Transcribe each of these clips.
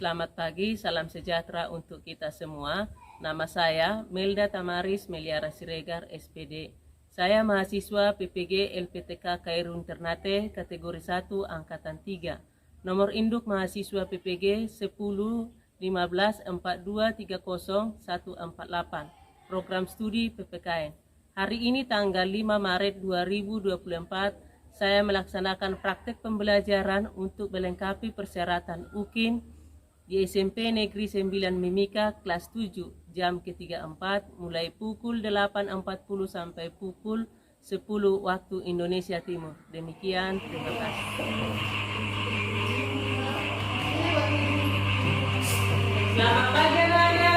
selamat pagi, salam sejahtera untuk kita semua. Nama saya Melda Tamaris Meliara Siregar, SPD. Saya mahasiswa PPG LPTK Khairun Ternate, kategori 1, Angkatan 3. Nomor induk mahasiswa PPG 10 15 42 30 148. Program studi PPKN. Hari ini tanggal 5 Maret 2024, saya melaksanakan praktek pembelajaran untuk melengkapi persyaratan UKIN di SMP Negeri 9 Mimika kelas 7 jam ke-34 mulai pukul 8.40 sampai pukul 10 waktu Indonesia Timur. Demikian, terima kasih. Selamat pagi anak-anak.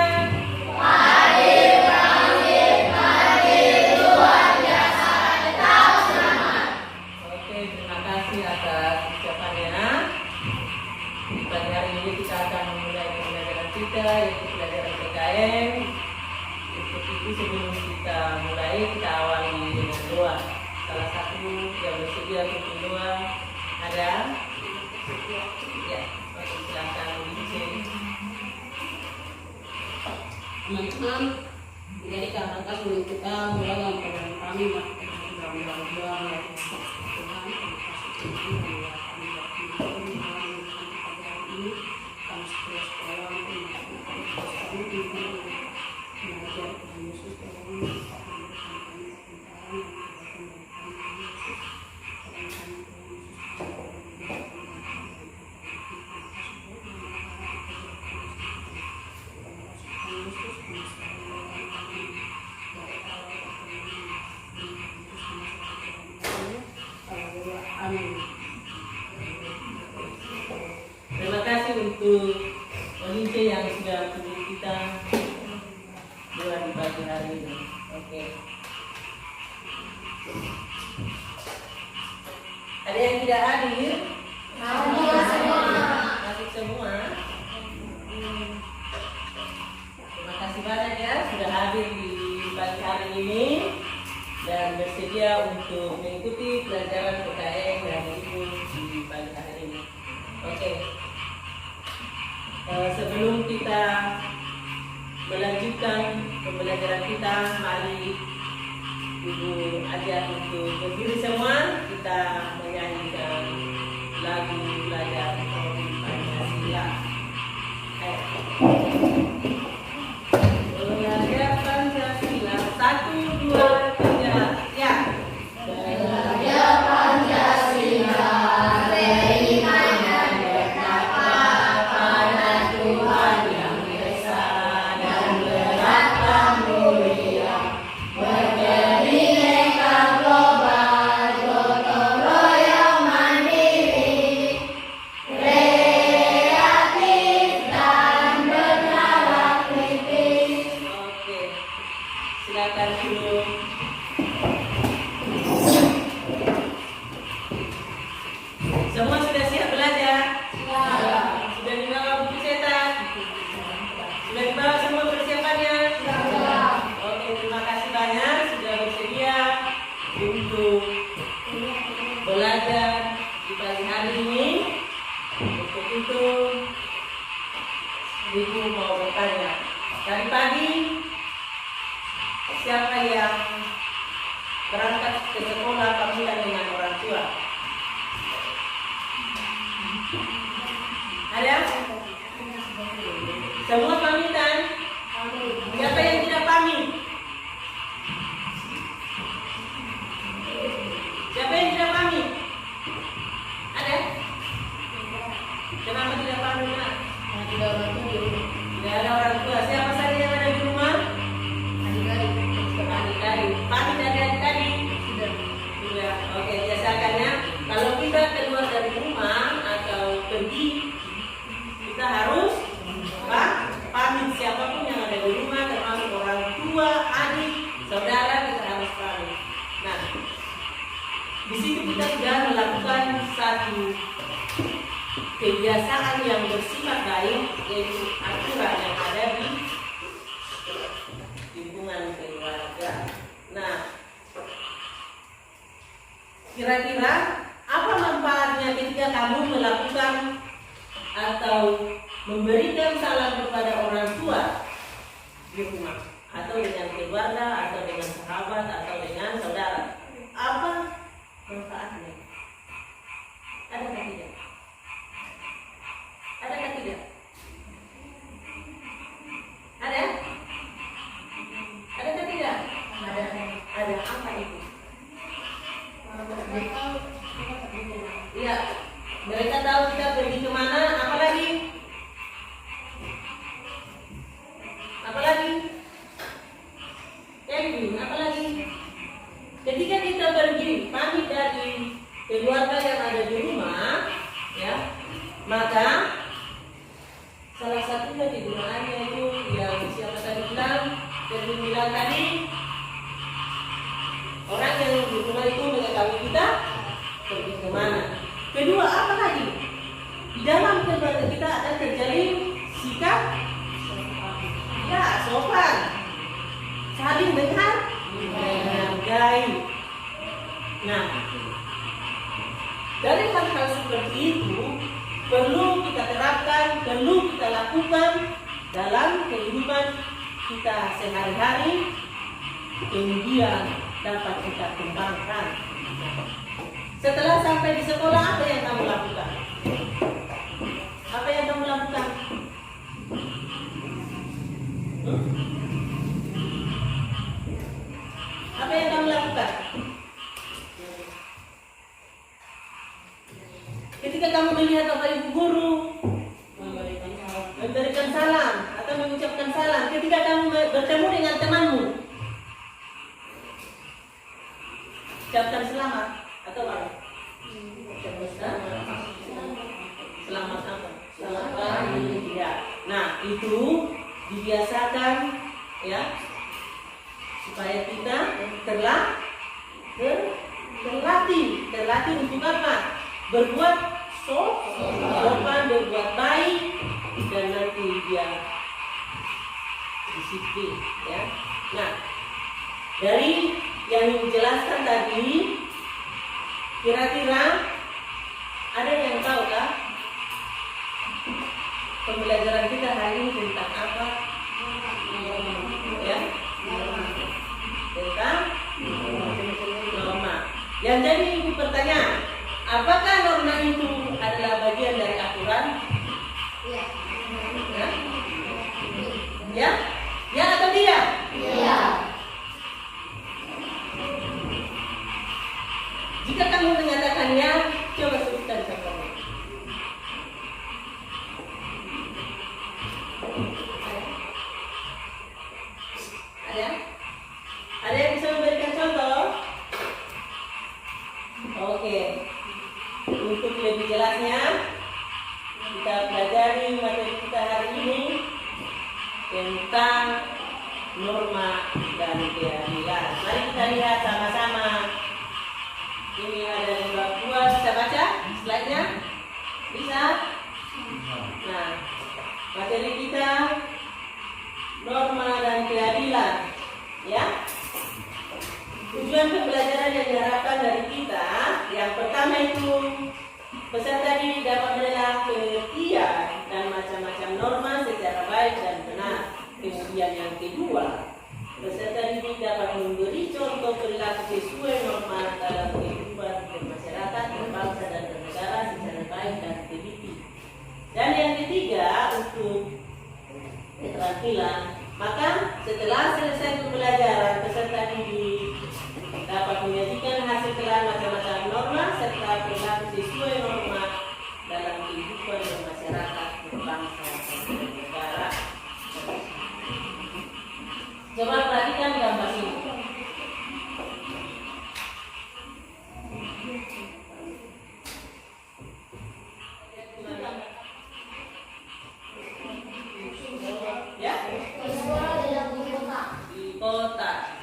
Yaitu pelajaran PKN. Untuk itu sebelum kita mulai, kita awali dengan doa. Salah satu yang bersedia untuk doa ada? Ya, silakan Ibu. Teman-teman, jadi karena sebelum kita mulai dengan program kami, Terima kasih untuk Olince yang sudah menjadi kita doa di pagi hari ini. Oke. Ada yang tidak hadir? Masih semua. Terima kasih banyak ya sudah hadir di pagi hari ini dan bersedia untuk mengikuti pelajaran PKN dan Ibu di pagi hari ini. Oke. Sebelum kita melanjutkan pembelajaran kita, mari Ibu ajak untuk berdiri semua, kita menyanyikan lagu belajar Pancasila. Belajar Pancasila, 1, 2, 3, ya. Belajar Pancasila, silakan dulu. Semua sudah siap belajar? Sudah dibawa buku cetak? Sudah dibawa semua persiapannya? Oke, terima kasih banyak sudah bersedia untuk belajar di pagi hari ini. Untuk itu, Ibu mau bertanya. Tadi pagi siapa yang berangkat ke sekolah pamitan dengan orang tua? Ada? Semua pamitan? Siapa yang tidak pamit? Siapa yang tidak pamit? Ada? Kenapa tidak pamit? Tidak ada orang tua. Siapa saja yang ada di rumah? Adik-adik. Pamit dari adik-adik? Sudah. Oke, biasakan ya. Kalau kita keluar dari rumah atau pergi, kita harus pamit siapapun yang ada di rumah, termasuk orang tua, adik, saudara, kita harus pamit. Nah, di situ kita sudah melakukan satu kebiasaan yang bersifat baik, yaitu aturan yang ada di lingkungan keluarga. Nah, kira-kira apa manfaatnya ketika kamu melakukan atau memberikan salam kepada orang tua di rumah, atau dengan keluarga, atau dengan sahabat, atau dengan saudara. Apa manfaatnya? Adakah tidak? Adakah tidak? Ada? Adakah tidak? Ada. Ada apa itu? Iya. Mereka tahu kita pergi kemana. Apa lagi? Apa lagi? Kevin, apa lagi? Ketika kita pergi pamit dari keluarga yang ada di rumah, ya, maka salah satunya di gunaannya itu yang siapa tadi bilang tadi, orang yang di rumah itu mengetahui kita pergi kemana. Kedua, apa lagi? Di dalam keluarga kita akan terjalin sikap ya sopan, saling menghargai. Nah, dari hal-hal seperti itu perlu kita terapkan, perlu kita lakukan dalam kehidupan kita sehari-hari, kemudian dapat kita kembangkan. Setelah sampai di sekolah, apa yang kamu lakukan? Apa yang kamu lakukan? Apa yang kamu lakukan? Ketika kamu melihat bapak ibu guru memberikan salam atau mengucapkan salam, ketika kamu bertemu dengan temanmu, ucapkan selamat atau apa? Selamat apa? Selamat pagi. Ya. Nah, itu dibiasakan ya supaya kita terlatih untuk apa? Berbuat sopan, berbuat baik, dan nanti dia disiplin ya. Nah, dari yang dijelaskan tadi, kira-kira ada yang tahu kah pembelajaran kita hari ini tentang apa? Ya, tentang norma. Yang jadi ibu pertanyaan, apakah norma itu adalah bagian dari aturan? Ya, ya, ya atau tidak? Ya. Jika kamu mengatakannya, coba sebutkan contohnya. Ada? Ada yang bisa memberikan contoh? Oke. Untuk lebih jelasnya, kita pelajari materi kita hari ini tentang norma dan keadilan. Mari kita lihat sama-sama. Ini ada di bab 2, bisa baca slide-nya? Bisa? Nah, materi kita norma dan keadilan, ya. Tujuan pembelajaran yang diharapkan dari kita, yang pertama itu peserta didik dapat mengenal pengertian dan macam-macam norma secara baik dan benar. Kemudian yang kedua, peserta didik dapat memberi contoh perilaku sesuai norma dalam kehidupan bermasyarakat, berbangsa dan bernegara secara baik dan teliti. Dan yang ketiga, untuk keterampilan, maka setelah selesai pembelajaran, peserta didik dapat menyajikan hasil telah macam-macam norma serta perilaku sesuai norma dalam kehidupan bermasyarakat, berbangsa dan bernegara. Coba perhatikan gambar ini. Ya? Di kota.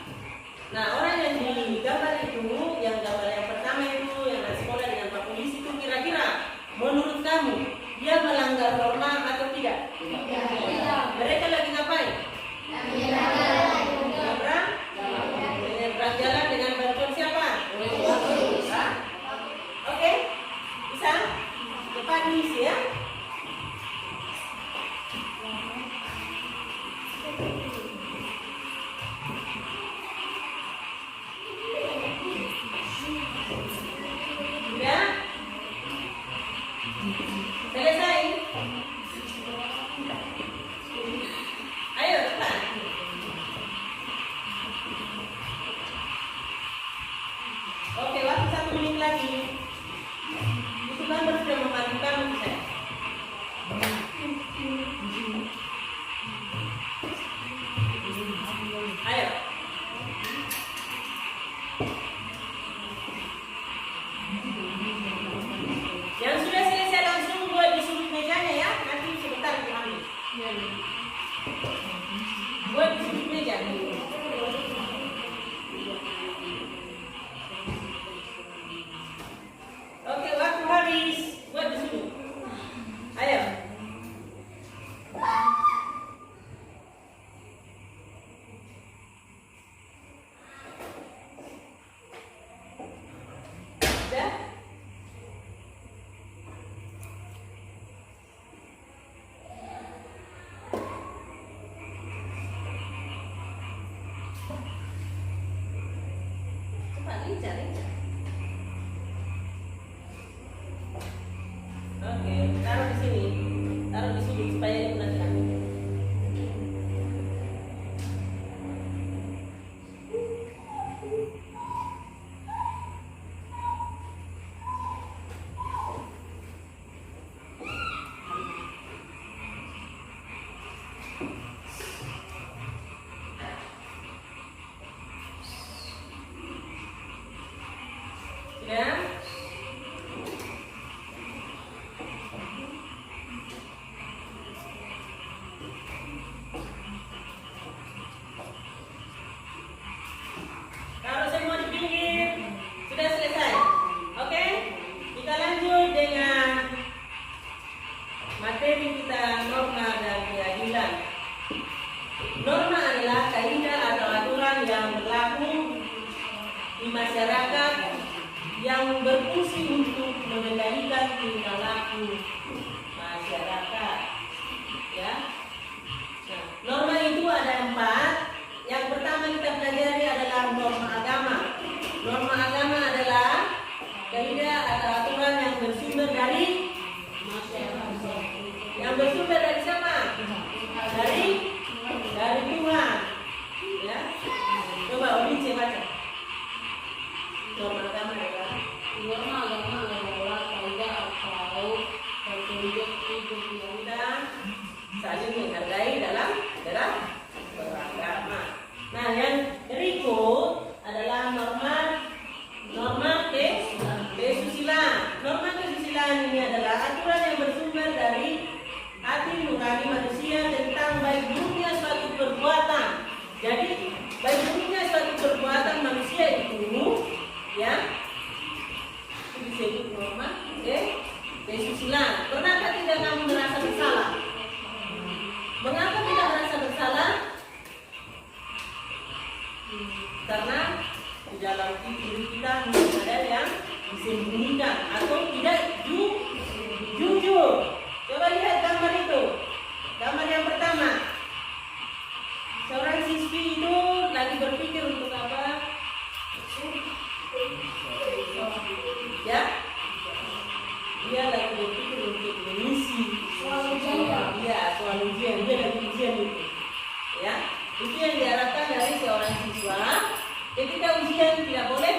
Nah, orang yang di gambar itu, yang gambar yang pertama itu, yang sekolah dengan Pak Polisi itu, kira-kira menurut kamu dia melanggar norma atau tidak? Tidak. Mereka lagi ngapain? Menyeberang jalan dengan bantuan siapa? Oke, bisa? Cepat diisi ya. Ayo. Yang sudah selesai langsung buat di sudut mejanya ya. Nanti sebentar diambil. Buat di sudut meja. Oke, waktu habis. Buat di sudut. Ayo. Sudah? Cepat, lincah. Oke, taruh di sini. Taruh di sudut supaya itu nanti ambil. Ya. Taruh semua di pinggir. Sudah selesai. Oke? Kita lanjut dengan materi kita, norma dan keadilan. Norma adalah kaidah atau aturan yang berlaku di masyarakat yang berfungsi untuk mengendalikan tingkah laku masyarakat. Ya. Nah, norma itu ada 4. Yang pertama kita pelajari adalah norma agama. Norma agama adalah kaidah atau aturan yang bersumber dari masyarakat. Yang bersumber dari siapa? Dari Tuhan. Ya. Coba Ulince baca. Norma agama adalah Norma agama adalah kaidah atau petunjuk hidup yang kita saling menghargai dalam beragama. Nah, yang berikut adalah norma kesusilaan. Norma kesusilaan ini adalah aturan yang bersumber dari hati nurani manusia tentang baik buruknya suatu perbuatan. Jadi, baik buruknya suatu perbuatan manusia itu, ya, itu disebut norma kesusilaan. Pernahkah tidak kamu merasa bersalah? Mengapa tidak merasa bersalah? Karena di dalam diri kita mungkin ada yang disembunyikan atau tidak jujur. Coba lihat gambar itu. Gambar yang pertama. Seorang siswi itu lagi berpikir untuk apa? Ya? Dia lagi berpikir untuk mengisi soal ujian. Ya, soal ujian. Dia lagi ujian itu. Ya? Itu yang diharapkan dari seorang siswa. Ketika ujian tidak boleh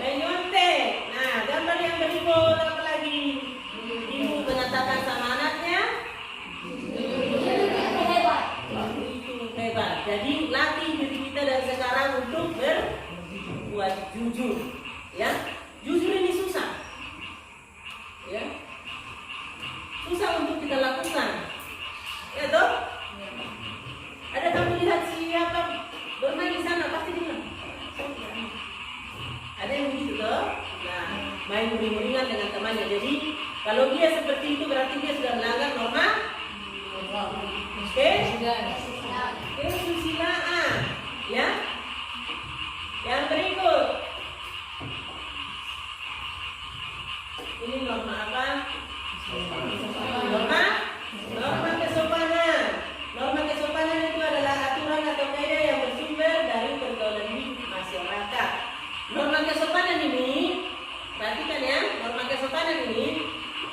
menyontek. Nah, gambar yang berikut apa lagi? Ibu mengatakan sama anaknya, itu hebat. Jadi latih diri kita dari sekarang untuk berbuat jujur. Ya, jujur ini susah. Ya, susah untuk kita lakukan. Ya toh? Ada kamu lihat siapa bermain di sana pasti bilang. Ada yang begitu toh? Nah, main uring-uringan dengan temannya. Jadi kalau dia seperti itu berarti dia sudah melanggar norma. Oke? Kesusilaan. Ya. Yang berikut. Ini norma apa? Norma kesopanan. Norma kesopanan itu adalah aturan atau kaidah yang bersumber dari pergaulan hidup masyarakat. Norma kesopanan ini, perhatikan ya, norma kesopanan ini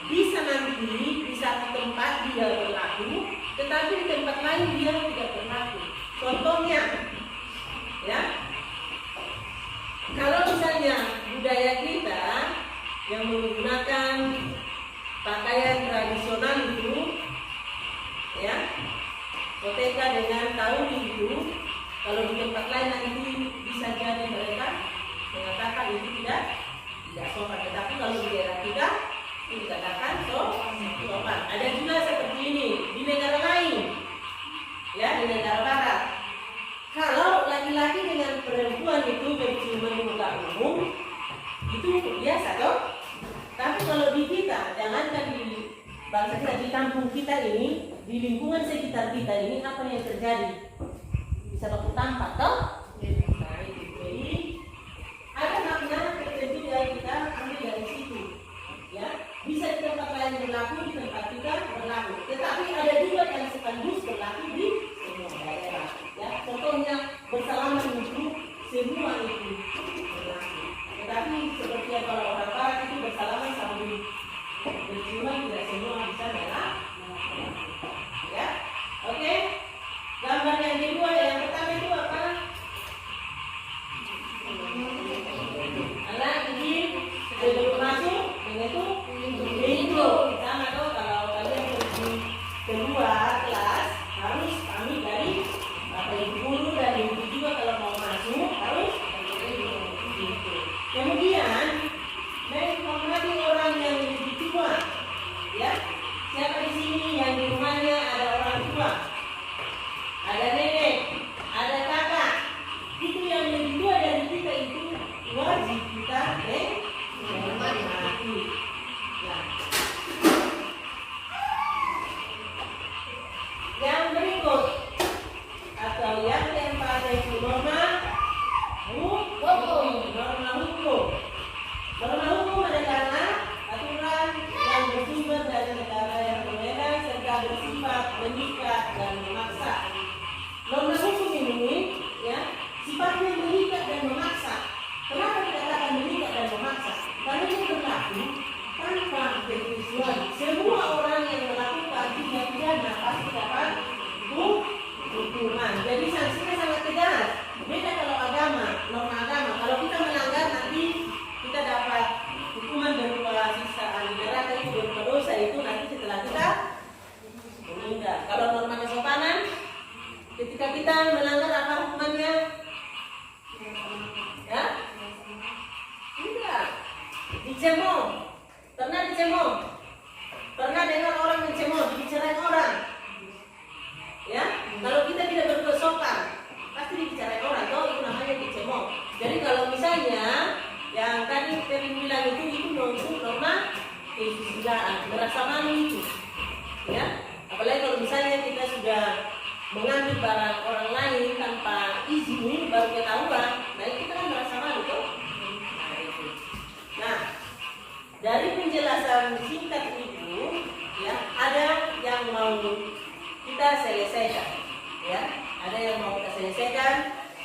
bisa nanti di satu tempat dia berlaku, tetapi di tempat lain dia tidak laki-laki dengan perempuan itu berciuman di muka umum itu biasa toh. Tapi kalau di kita, jangankan di bangsa kita, di kampung kita ini, di lingkungan sekitar kita ini, apa yang terjadi? Bisa baku tampak toh? Nah, itu. Jadi ada makna tertentu yang kita ambil dari situ. Ya, bisa di tempat lain berlaku, di tempat kita berlaku. Tetapi ada juga yang sekaligus berlaku di semua daerah. Ya, contohnya bersalaman itu semua itu berlaku. Tetapi seperti yang kalau orang Barat itu bersalaman sambil berciuman, tidak semua bisa berlaku. Ya, oke. Gambar yang kedua, yang pertama itu apa? Anak ini sebelum masuk itu pintu. Sama tuh kalau kalian pergi keluar kelas harus kami dari Bapak Ibu guru dan ibu juga kalau mau masuk harus pintu. Kemudian menghormati orang yang lebih tua. Ya, siapa di sini yang di rumahnya ada orang tua? Ada nenek, ada kakak. Itu yang lebih tua dari kita itu wajib kita menghormati. Ya. Yang berikut atau yang keempat itu norma hukum. Norma hukum. Norma hukum adalah aturan yang bersumber dari negara yang berbeda serta bersifat mengikat dan memaksa. Norma hukum ini ya sifatnya mengikat dan memaksa. Kenapa dikatakan mengikat dan memaksa? Karena ini berlaku tanpa kekecualian. Semua orang yang melakukan tindak pidana pasti dapat hukuman. Jadi sanksinya sangat tegas. Beda kalau agama, norma agama. Kalau kita melanggar nanti kita dapat hukuman berupa siksaan di neraka itu berupa dosa itu nanti setelah kita meninggal. Kalau norma kesopanan, ketika kita melanggar apa hukumannya? Ya? Enggak. Dicemooh. Pernah dicemooh? Pernah dengar orang mencemooh, dibicarain orang? Ya? Kalau kita tidak berbuat sopan, pasti dibicarain orang. Toh itu namanya dicemooh. Jadi kalau misalnya yang tadi Kevin bilang itu norma kesusilaan, merasa malu itu. Ya? Apalagi kalau misalnya kita sudah mengambil barang orang lain tanpa izin baru ketahuan, nah kita kan merasa malu tuh. Nah, dari penjelasan singkat itu, ya ada yang mau kita selesaikan, ya ada yang mau kita selesaikan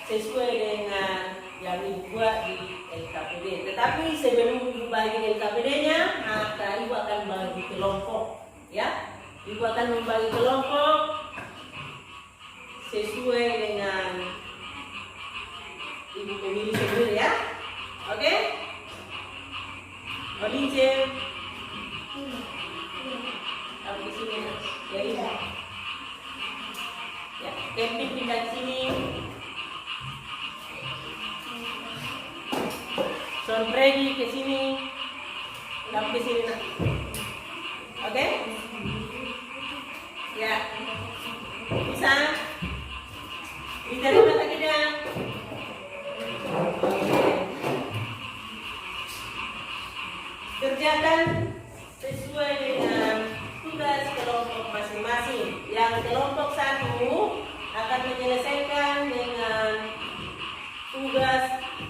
sesuai dengan yang ibu buat di LKPD. Tetapi sebelum ibu bagi LKPD-nya, maka ibu akan bagi kelompok, ya ibu akan membagi kelompok sesuai dengan ibu pemilih sendiri ya. Oke? Olince. Kamu di sini ya ibu. Ya, camping pindah di sini. Son Freddy ke sini. Kamu di sini nak. Oke? Ya. Bisa? Diterima tak tidak? Kerjakan sesuai dengan tugas kelompok masing-masing. Yang kelompok 1 akan menyelesaikan dengan tugas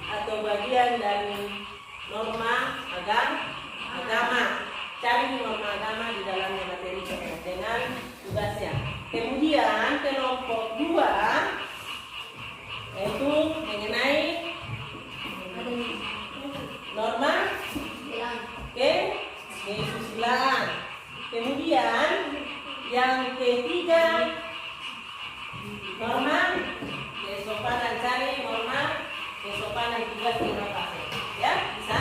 atau bagian dari norma agama. Cari norma agama di dalamnya materi dengan tugasnya. Kemudian kelompok 2 yaitu mengenai norma kesusilaan. Kemudian yang ketiga norma kesopanan, cari norma kesopanan tugas inovasi. Ya, bisa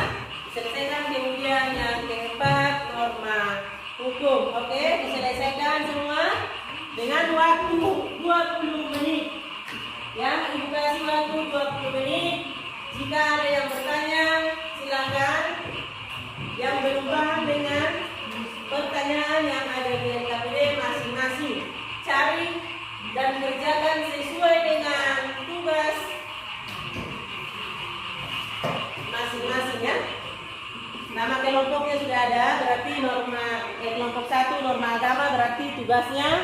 diselesaikan. Kemudian yang keempat norma hukum. Oke, diselesaikan semua dengan waktu 20 menit. Ya, ibu kasih waktu 20 menit. Jika ada yang bertanya, silakan. Yang belum paham dengan pertanyaan yang ada di LKPD masing-masing, cari dan kerjakan sesuai dengan tugas tugasnya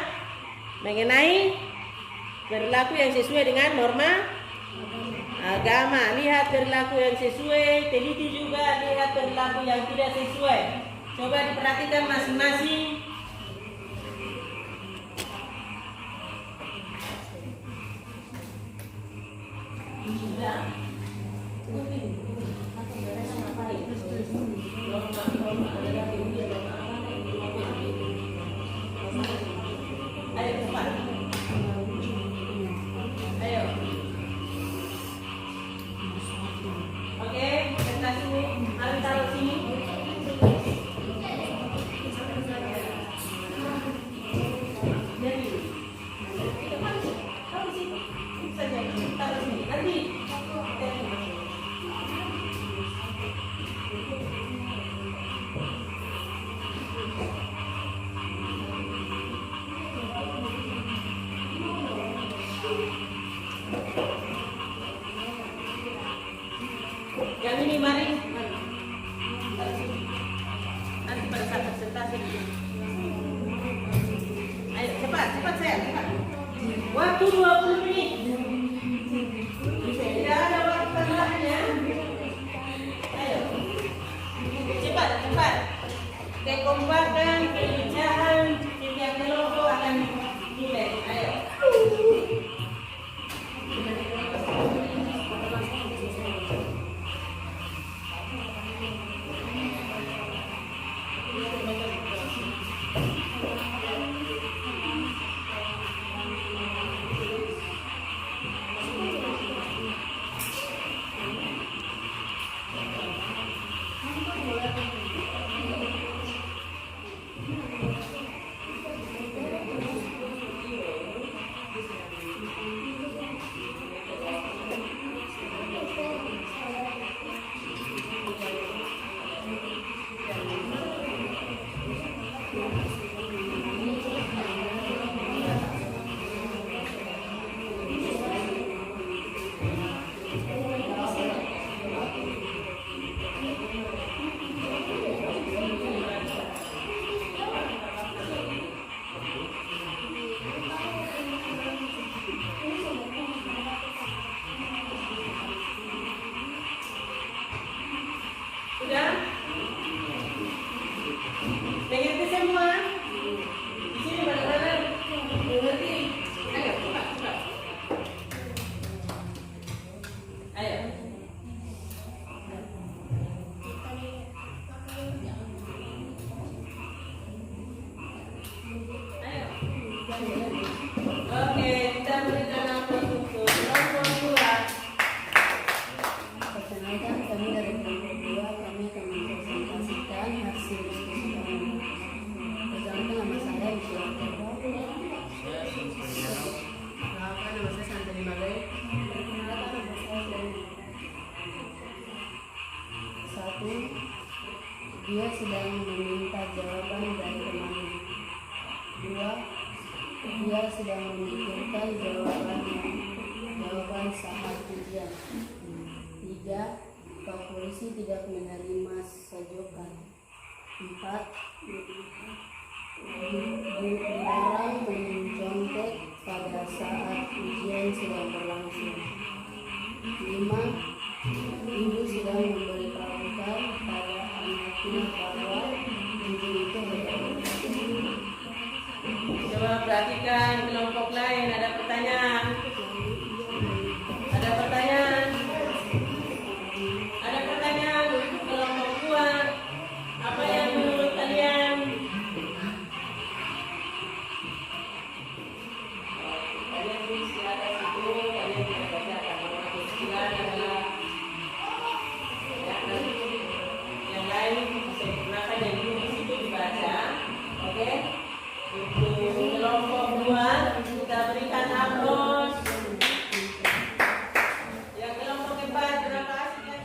mengenai perilaku yang sesuai dengan norma agama. Lihat perilaku yang sesuai, teliti juga lihat perilaku yang tidak sesuai. Coba diperhatikan masing-masing. Ayo cepat. Ayo. Oke, kertas ini harus taruh sini. Jadi, taruh sini. Saja, taruh sini. Nanti. Yang ini mari. Nanti pada saat presentasi. Ayo cepat, cepat saya, cepat. Waktu 20 menit. Tidak ada waktu tambahannya. Ayo. Cepat, cepat. Kekompakan, kelincahan, setiap kelompok akan nilai. Ayo. Sudah? Mengerti semua? Di sini bagaimana? Mengerti? Ayo, cepat, cepat. Ayo. Ayo. Oke, kita berikan aplaus untuk kelompok 2. Perkenalkan, kami dari kelompok 2, kami akan mempresentasikan hasil diskusi kami. Perkenalkan, nama saya Isya. Kenalkan, nama saya Santri Malay. Perkenalkan, nama saya Sani. 1. Dia sedang meminta jawaban dari temannya. 2. Dia sedang memikirkan jawaban saat ujian. 3. Pak polisi tidak menerima sajokan. 4. Dilarang mencontek pada saat ujian sedang berlangsung. 5. Ibu sedang memberitahukan pada anaknya bahwa ujian itu berbeda. Coba perhatikan kelompok lain, ada pertanyaan. Ada pertanyaan. Ada pertanyaan untuk kelompok 2. Apa yang menurut kalian? Kalian bisa ada situ, kalian bisa bacakan. Istilah adalah yang lain bisa digunakan yang di situ dibaca. Oke? Untuk kelompok 2 kita berikan aplaus. Yang kelompok 4 terima kasih ya.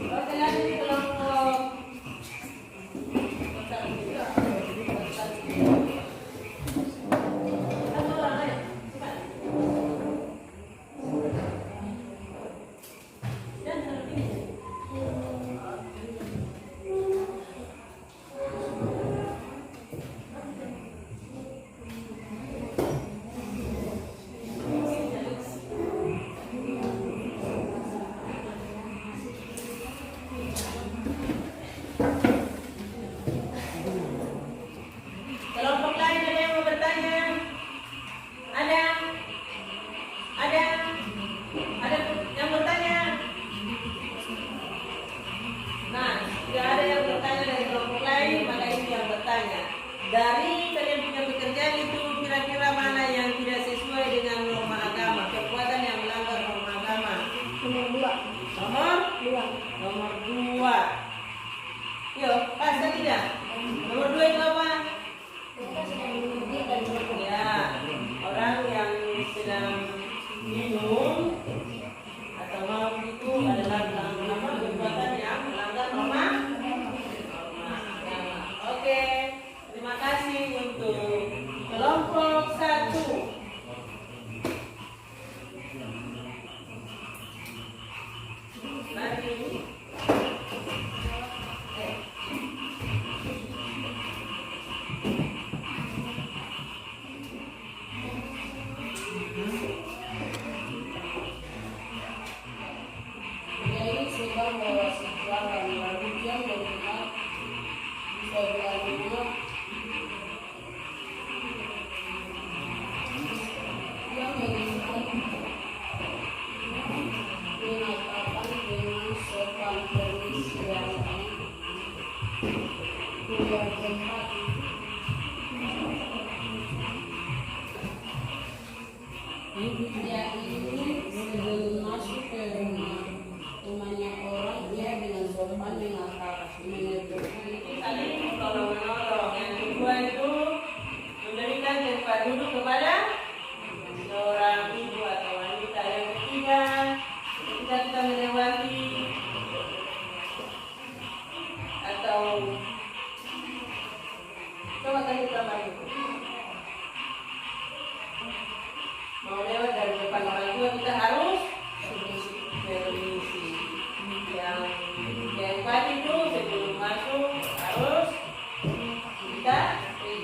Oke, lanjut kelompok. Satu orang, ayo, cepat. Nomor 2. Yuk, pas kan tidak? Nomor 2 itu apa? Ya, orang yang sedang minum atau mabuk itu adalah perbuatan yang melanggar norma. Oke, terima kasih untuk kelompok 1. Dia ini sebelum masuk ke rumahnya orang, dia dengan sopan menegur. Tadi menolong. Yang kedua itu memberikan tempat duduk kepada seorang ibu atau wanita. Yang ketiga, ketika kita melewati atau coba tadi gambar itu. Mau lewat dari depan orang tua kita harus permisi. Yang keempat itu sebelum masuk harus kita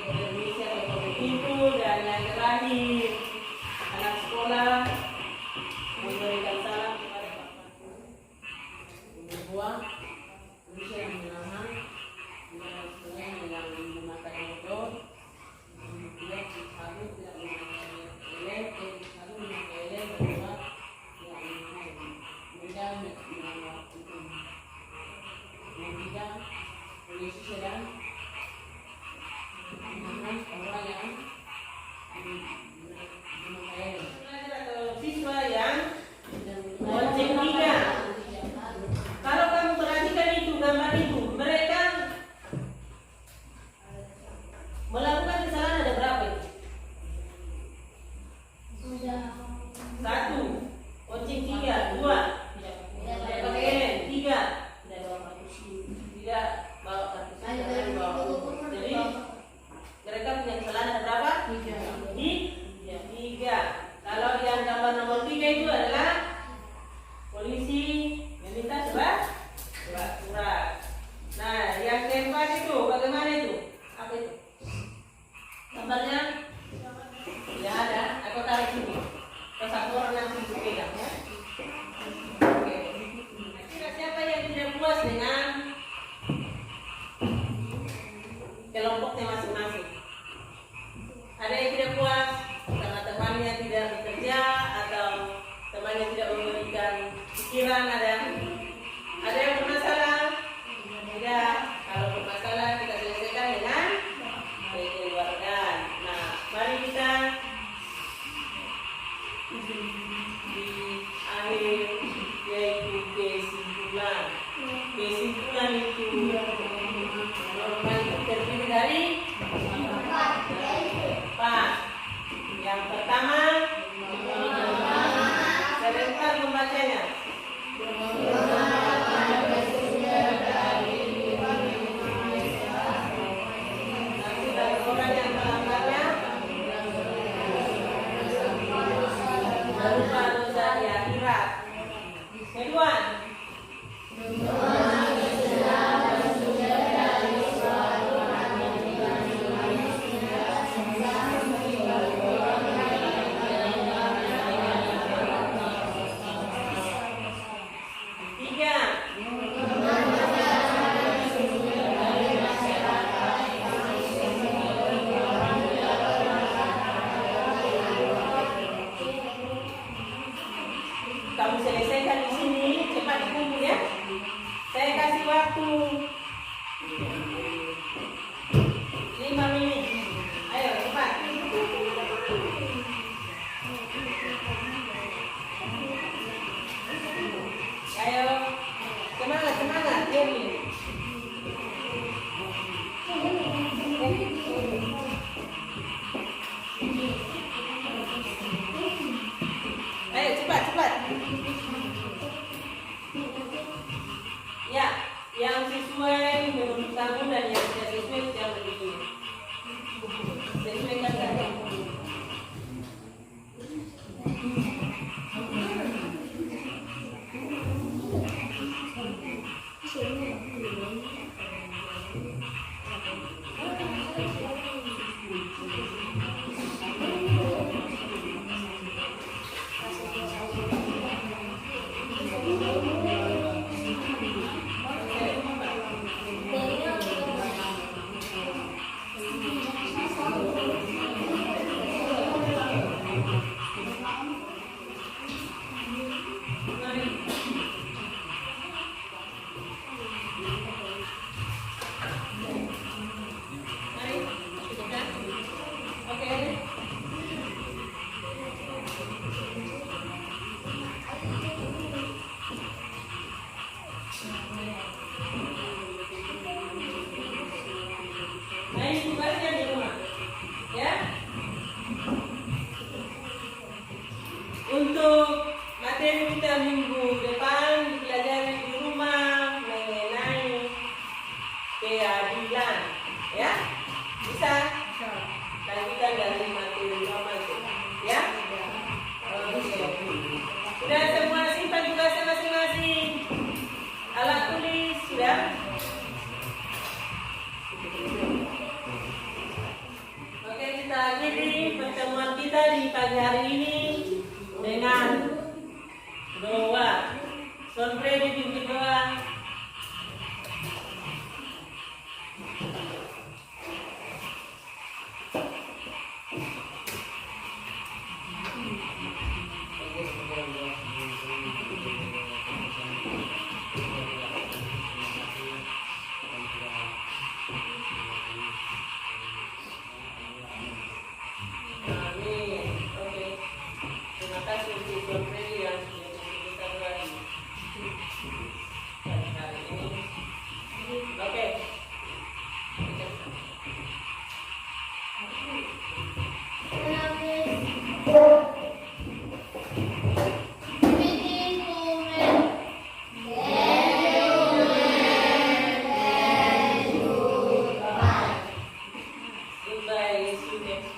permisi atau ketuk pintu. Dan yang terakhir anak sekolah memberikan salam kepada bapak ibu tua, permisi yang menahan dengan sekolah yang memakai motor, tidak harus tidak polisi sedang menahan orang yang siswa yang bonceng 3. Kalau kamu perhatikan itu gambar itu, mereka melakukan kesalahan ada berapa itu? 1, bonceng 3, 2, tidak pakai helm, 3, tidak bawa kartu SIM. Jadi mereka punya kesalahan ada berapa? 3. Kalau yang gambar nomor 3 itu adalah polisi meminta surat. Nah, yang keempat itu bagaimana itu? Apa itu? Gambarnya tidak ada. Aku tarik sini. Terus satu orang langsung pegang ya. Oke. Nah, siapa yang tidak puas dengan kelompoknya masing-masing? Ada yang tidak puas karena temannya tidak bekerja atau temannya tidak memberikan pikiran, ada yang bermasalah? Tidak. Kalau bermasalah kita selesaikan dengan kekeluargaan. Nah, mari kita di akhir yaitu kesimpulan. Kesimpulan itu norma itu terdiri dari 4. Yang pertama, sebentar membacanya. Nanti bagi orang yang melanggarnya berupa dosa di akhirat. Kedua, kamu selesaikan di sini, cepat dikumpul ya. Saya kasih waktu 5 menit. Ayo cepat. Ayo cepat. Semangat, semangat, Yemi. Ayo cepat, cepat. Ya, yang sesuai menurut kamu dan yang tidak sesuai jangan begitu. Sesuaikan saja. Nah, ini tugasnya di rumah, ya. Untuk materi kita minggu depan dipelajari di rumah mengenai keadilan, ya. Bisa? Lanjutkan dari materi lama itu, ya. Oke. Sudah semua simpan tugasnya masing-masing. Alat tulis sudah. Oke, kita akhiri pertemuan kita di pagi hari ini dengan doa. Sonre dipimpin doa. Amin. Oke. Terima kasih untuk Sonre yang sudah kita doa di hari ini. Oke. Goodbye, students.